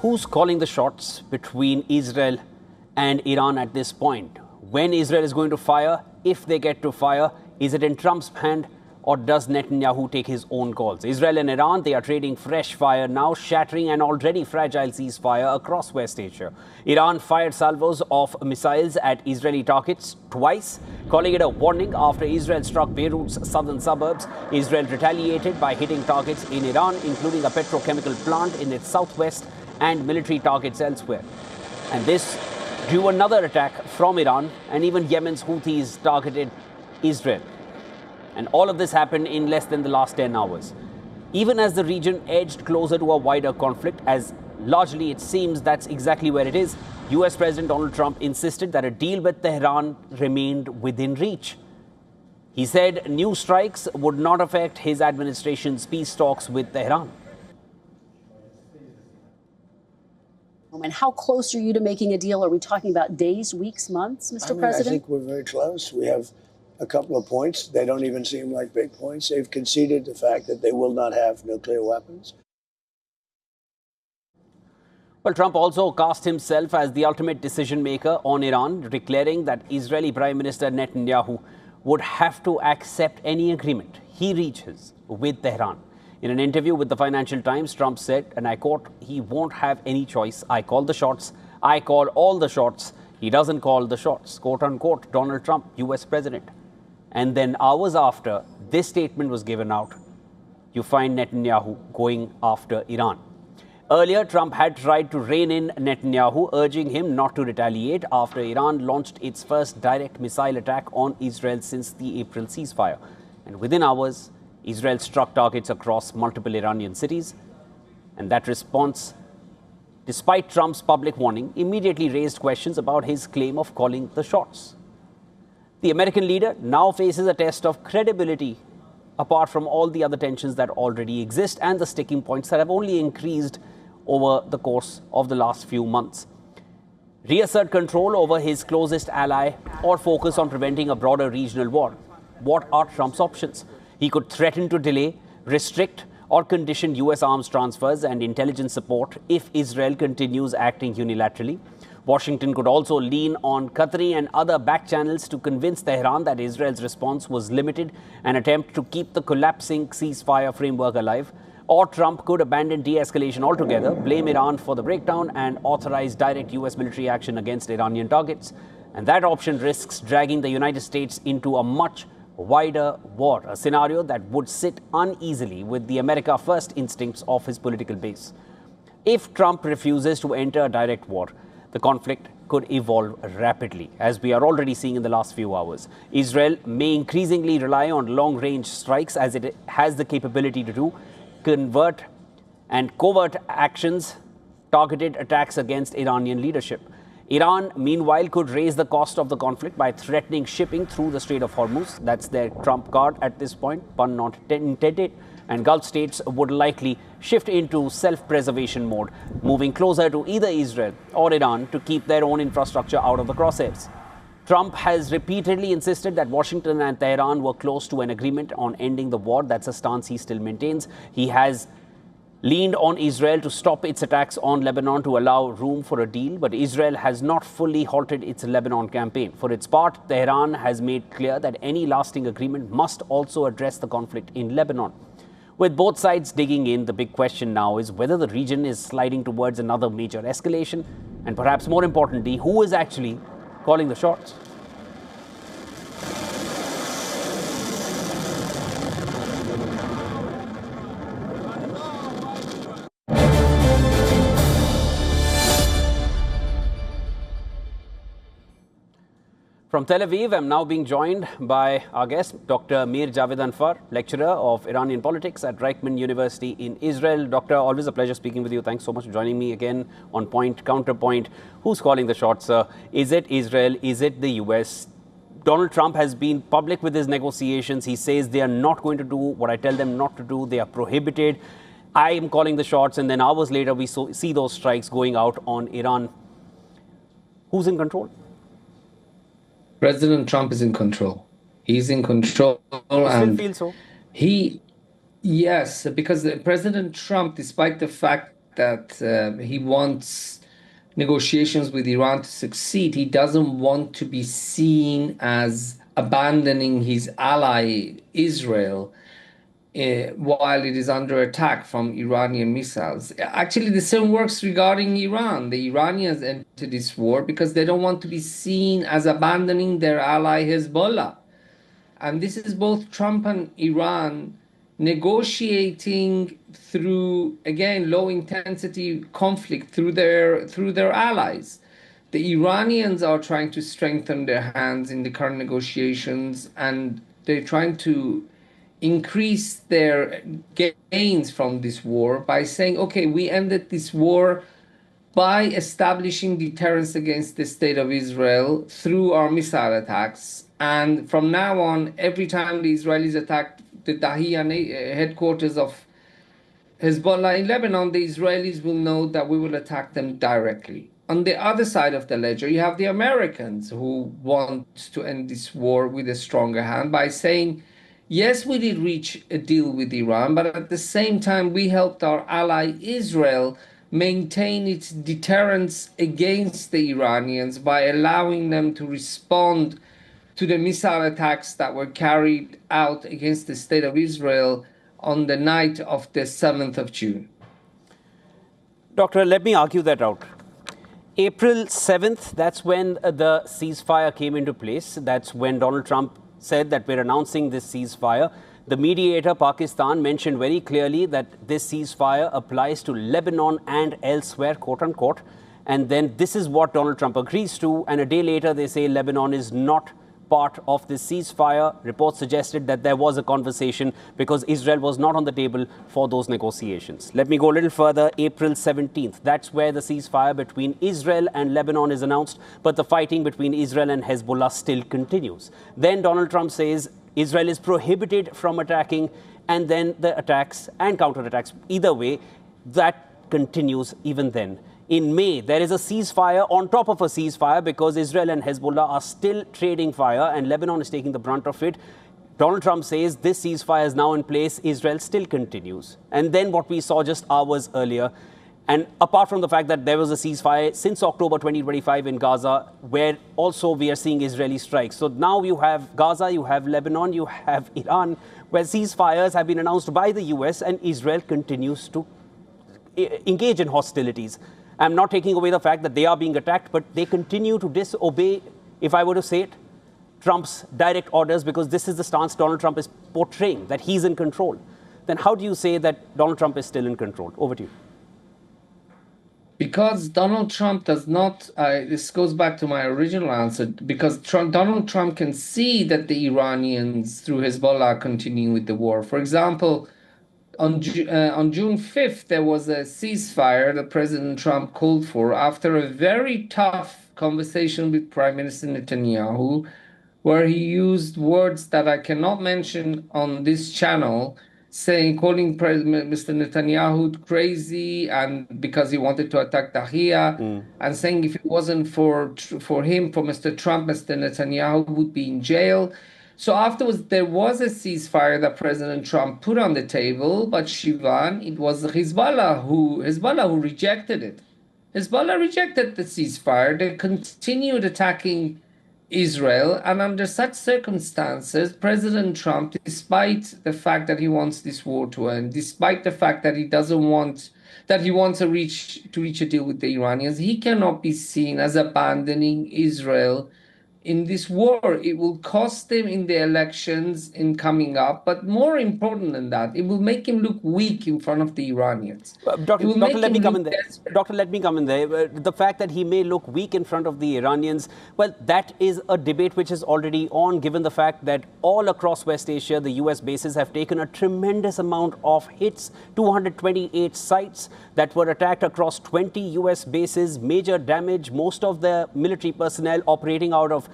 Who's calling the shots between Israel and Iran at this point? When Israel is going to fire, if they get to fire, is it in Trump's hand or does Netanyahu take his own calls? Israel and Iran, they are trading fresh fire now, shattering an already fragile ceasefire across West Asia. Iran fired salvos of missiles at Israeli targets twice, calling it a warning after Israel struck Beirut's southern suburbs. Israel retaliated by hitting targets in Iran, including a petrochemical plant in its southwest and military targets elsewhere. And this drew another attack from Iran, and even Yemen's Houthis targeted Israel. And all of this happened in less than the last 10 hours. Even as the region edged closer to a wider conflict, as largely it seems that's exactly where it is, US President Donald Trump insisted that a deal with Tehran remained within reach. He said new strikes would not affect his administration's peace talks with Tehran. And how close are you to making a deal? Are we talking about days, weeks, months, Mr. President? I think we're very close. We have a couple of points. They don't even seem like big points. They've conceded the fact that they will not have nuclear weapons. Well, Trump also cast himself as the ultimate decision maker on Iran, declaring that Israeli Prime Minister Netanyahu would have to accept any agreement he reaches with Tehran. In an interview with the Financial Times, Trump said, and I quote, "He won't have any choice. I call the shots. I call all the shots. He doesn't call the shots." Quote unquote, Donald Trump, US President. And then hours after this statement was given out, you find Netanyahu going after Iran. Earlier, Trump had tried to rein in Netanyahu, urging him not to retaliate after Iran launched its first direct missile attack on Israel since the April ceasefire. And within hours, Israel struck targets across multiple Iranian cities. And that response, despite Trump's public warning, immediately raised questions about his claim of calling the shots. The American leader now faces a test of credibility, apart from all the other tensions that already exist and the sticking points that have only increased over the course of the last few months. Reassert control over his closest ally or focus on preventing a broader regional war. What are Trump's options? He could threaten to delay, restrict, or condition US arms transfers and intelligence support if Israel continues acting unilaterally. Washington could also lean on Qatari and other back channels to convince Tehran that Israel's response was limited and attempt to keep the collapsing ceasefire framework alive. Or Trump could abandon de-escalation altogether, blame Iran for the breakdown, and authorize direct US military action against Iranian targets. And that option risks dragging the United States into a much wider war, a scenario that would sit uneasily with the America First instincts of his political base. If Trump refuses to enter a direct war, the conflict could evolve rapidly, as we are already seeing in the last few hours. Israel may increasingly rely on long-range strikes, as it has the capability to do, convert and covert actions, targeted attacks against Iranian leadership. Iran, meanwhile, could raise the cost of the conflict by threatening shipping through the Strait of Hormuz. That's their trump card at this point, pun not intended. And Gulf states would likely shift into self-preservation mode, moving closer to either Israel or Iran to keep their own infrastructure out of the crosshairs. Trump has repeatedly insisted that Washington and Tehran were close to an agreement on ending the war. That's a stance he still maintains. He has leaned on Israel to stop its attacks on Lebanon to allow room for a deal, but Israel has not fully halted its Lebanon campaign. For its part, Tehran has made clear that any lasting agreement must also address the conflict in Lebanon. With both sides digging in, the big question now is whether the region is sliding towards another major escalation, and perhaps more importantly, who is actually calling the shots. From Tel Aviv, I'm now being joined by our guest, Dr. Mir Javed Anfar, lecturer of Iranian politics at Reichman University in Israel. Doctor, always a pleasure speaking with you. Thanks so much for joining me again on Point Counterpoint. Who's calling the shots, sir? Is it Israel? Is it the US? Donald Trump has been public with his negotiations. He says they are not going to do what I tell them not to do. They are prohibited. I am calling the shots. And then hours later, we see those strikes going out on Iran. Who's in control? President Trump is in control. He's in control. I still feel so. Yes, because President Trump, despite the fact that he wants negotiations with Iran to succeed. He doesn't want to be seen as abandoning his ally, Israel, while it is under attack from Iranian missiles. Actually, the same works regarding Iran. The Iranians entered this war because they don't want to be seen as abandoning their ally Hezbollah. And this is both Trump and Iran negotiating through, again, low intensity conflict through their allies. The Iranians are trying to strengthen their hands in the current negotiations, and they're trying to increase their gains from this war by saying, okay, we ended this war by establishing deterrence against the state of Israel through our missile attacks. And from now on, every time the Israelis attack the Dahiya headquarters of Hezbollah in Lebanon, the Israelis will know that we will attack them directly. On the other side of the ledger, you have the Americans who want to end this war with a stronger hand by saying, yes, we did reach a deal with Iran, but at the same time, we helped our ally Israel maintain its deterrence against the Iranians by allowing them to respond to the missile attacks that were carried out against the state of Israel on the night of the 7th of June. Doctor, let me argue that out. April 7th, that's when the ceasefire came into place. That's when Donald Trump said that we're announcing this ceasefire. The mediator, Pakistan, mentioned very clearly that this ceasefire applies to Lebanon and elsewhere, quote unquote. And then this is what Donald Trump agrees to. And a day later, they say Lebanon is not part of this ceasefire. Reports suggested that there was a conversation because Israel was not on the table for those negotiations. Let me go a little further. April 17th, that's where the ceasefire between Israel and Lebanon is announced, but the fighting between Israel and Hezbollah still continues. Then Donald Trump says Israel is prohibited from attacking, and then the attacks and counterattacks, either way, that continues even then. In May, there is a ceasefire on top of a ceasefire because Israel and Hezbollah are still trading fire and Lebanon is taking the brunt of it. Donald Trump says this ceasefire is now in place. Israel still continues. And then what we saw just hours earlier, and apart from the fact that there was a ceasefire since October 2025 in Gaza, where also we are seeing Israeli strikes. So now you have Gaza, you have Lebanon, you have Iran, where ceasefires have been announced by the US and Israel continues to engage in hostilities. I'm not taking away the fact that they are being attacked, but they continue to disobey, if I were to say it, Trump's direct orders, because this is the stance Donald Trump is portraying, that he's in control. Then how do you say that Donald Trump is still in control? Over to you. Because Donald Trump does not, this goes back to my original answer, because Donald Trump can see that the Iranians, through Hezbollah, are continuing with the war. For example, on June 5th, there was a ceasefire that President Trump called for after a very tough conversation with Prime Minister Netanyahu, where he used words that I cannot mention on this channel, calling Mr. Netanyahu crazy, and because he wanted to attack Dahiya, and saying if it wasn't for him, for Mr. Trump, Mr. Netanyahu would be in jail. So afterwards, there was a ceasefire that President Trump put on the table, but Shivan, it was Hezbollah who rejected it. Hezbollah rejected the ceasefire. They continued attacking Israel, and under such circumstances, President Trump, despite the fact that he wants this war to end, despite the fact that he wants to reach a deal with the Iranians, he cannot be seen as abandoning Israel in this war. It will cost him in the elections in coming up, but more important than that, it will make him look weak in front of the Iranians. Doctor, let me come in there. Doctor, let me come in there. The fact that he may look weak in front of the Iranians, well, that is a debate which is already on, given the fact that all across West Asia, the US bases have taken a tremendous amount of hits, 228 sites that were attacked across 20 US bases, major damage, most of the military personnel operating out of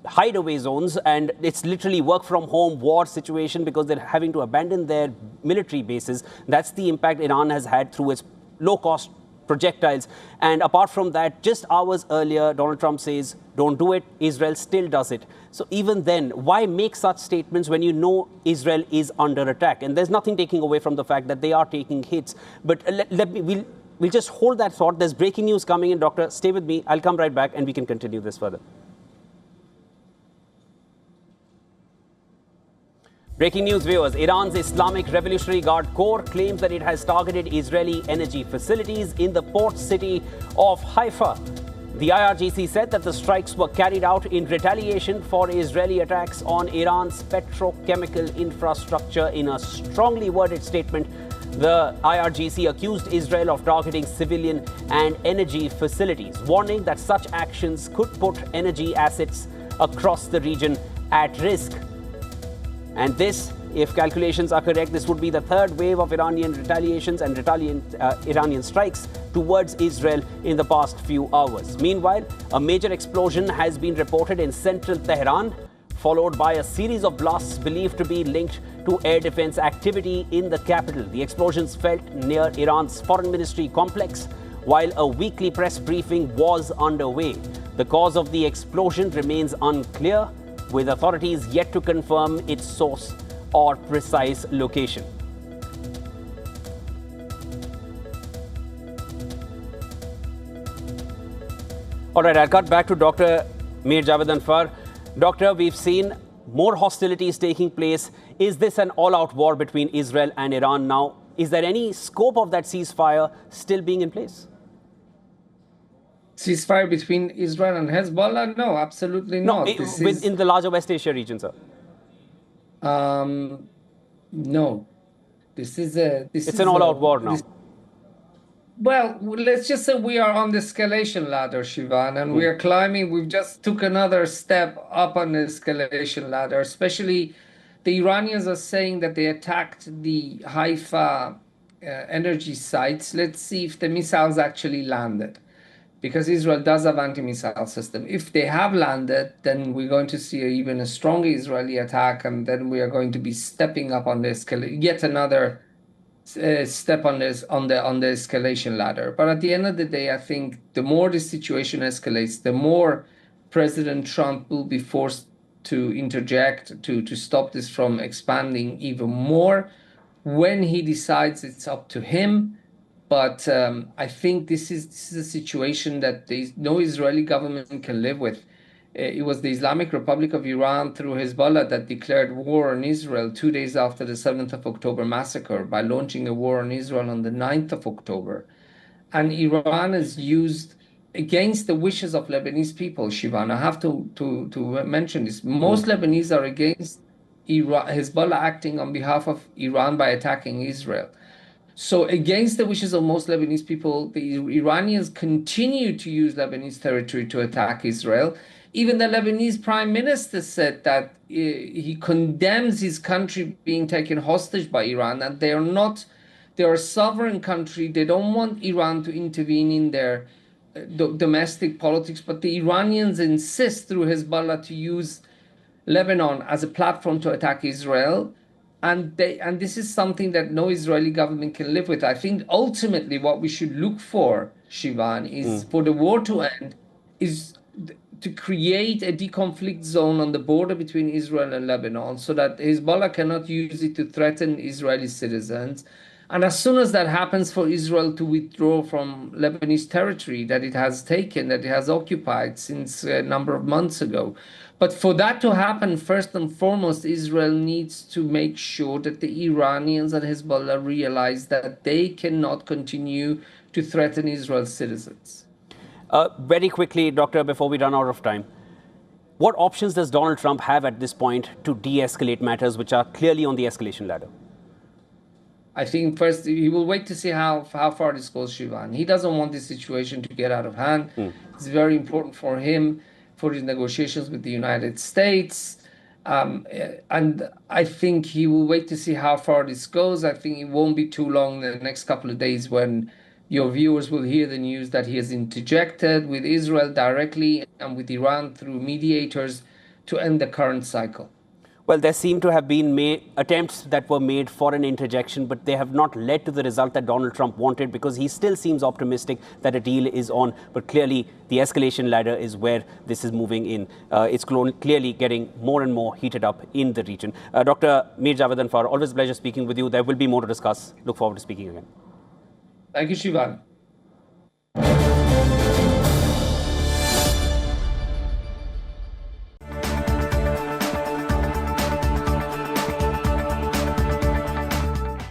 hideaway zones, and it's literally work from home war situation because they're having to abandon their military bases. That's the impact Iran has had through its low-cost projectiles. And apart from that, just hours earlier, Donald Trump says, don't do it. Israel still does it. So even then, why make such statements when you know Israel is under attack? And there's nothing taking away from the fact that they are taking hits. But we'll just hold that thought. There's breaking news coming in. Doctor, stay with me. I'll come right back and we can continue this further. Breaking news, viewers. Iran's Islamic Revolutionary Guard Corps claims that it has targeted Israeli energy facilities in the port city of Haifa. The IRGC said that the strikes were carried out in retaliation for Israeli attacks on Iran's petrochemical infrastructure. In a strongly worded statement, the IRGC accused Israel of targeting civilian and energy facilities, warning that such actions could put energy assets across the region at risk. And this, if calculations are correct, this would be the third wave of Iranian retaliations and Iranian strikes towards Israel in the past few hours. Meanwhile, a major explosion has been reported in central Tehran, followed by a series of blasts believed to be linked to air defense activity in the capital. The explosions felt near Iran's foreign ministry complex, while a weekly press briefing was underway. The cause of the explosion remains unclear, with authorities yet to confirm its source or precise location. All right, I'll cut back to Dr. Mir Javed Anfar. Doctor, we've seen more hostilities taking place. Is this an all-out war between Israel and Iran now? Is there any scope of that ceasefire still being in place? Ceasefire between Israel and Hezbollah? No, absolutely not. In the larger West Asia region, sir. No. It's an all-out war now. Well, let's just say we are on the escalation ladder, Shivan, and we are climbing. We've just took another step up on the escalation ladder. Especially, the Iranians are saying that they attacked the Haifa energy sites. Let's see if the missiles actually landed, because Israel does have anti-missile system. If they have landed, then we're going to see even a stronger Israeli attack, and then we are going to be stepping up on the yet another step on the escalation ladder. But at the end of the day, I think the more the situation escalates, the more President Trump will be forced to interject to stop this from expanding even more. When he decides, it's up to him. But I think this is a situation that no Israeli government can live with. It was the Islamic Republic of Iran through Hezbollah that declared war on Israel 2 days after the 7th of October massacre by launching a war on Israel on the 9th of October. And Iran is used against the wishes of Lebanese people, Shivan. I have to mention this. Most Lebanese are against Hezbollah acting on behalf of Iran by attacking Israel. So against the wishes of most Lebanese people, the Iranians continue to use Lebanese territory to attack Israel. Even the Lebanese prime minister said that he condemns his country being taken hostage by Iran, and they're a sovereign country. They don't want Iran to intervene in their domestic politics, but the Iranians insist through Hezbollah to use Lebanon as a platform to attack Israel. And this is something that no Israeli government can live with. I think ultimately what we should look for, Shivan, is for the war to end, is to create a deconflict zone on the border between Israel and Lebanon so that Hezbollah cannot use it to threaten Israeli citizens. And as soon as that happens, for Israel to withdraw from Lebanese territory that it has taken, that it has occupied since a number of months ago. But for that to happen, first and foremost, Israel needs to make sure that the Iranians and Hezbollah realize that they cannot continue to threaten Israel's citizens. Very quickly, Doctor, before we run out of time, what options does Donald Trump have at this point to de-escalate matters which are clearly on the escalation ladder? I think first he will wait to see how far this goes, Shivan. He doesn't want this situation to get out of hand. It's very important for him, for his negotiations with the United States. And I think he will wait to see how far this goes. I think it won't be too long, the next couple of days, when your viewers will hear the news that he has interjected with Israel directly and with Iran through mediators to end the current cycle. Well, there seem to have been attempts that were made for an interjection, but they have not led to the result that Donald Trump wanted, because he still seems optimistic that a deal is on. But clearly, the escalation ladder is where this is moving in. It's clearly getting more and more heated up in the region. Dr. Mir Javed Anfar, always a pleasure speaking with you. There will be more to discuss. Look forward to speaking again. Thank you, Shivan. you.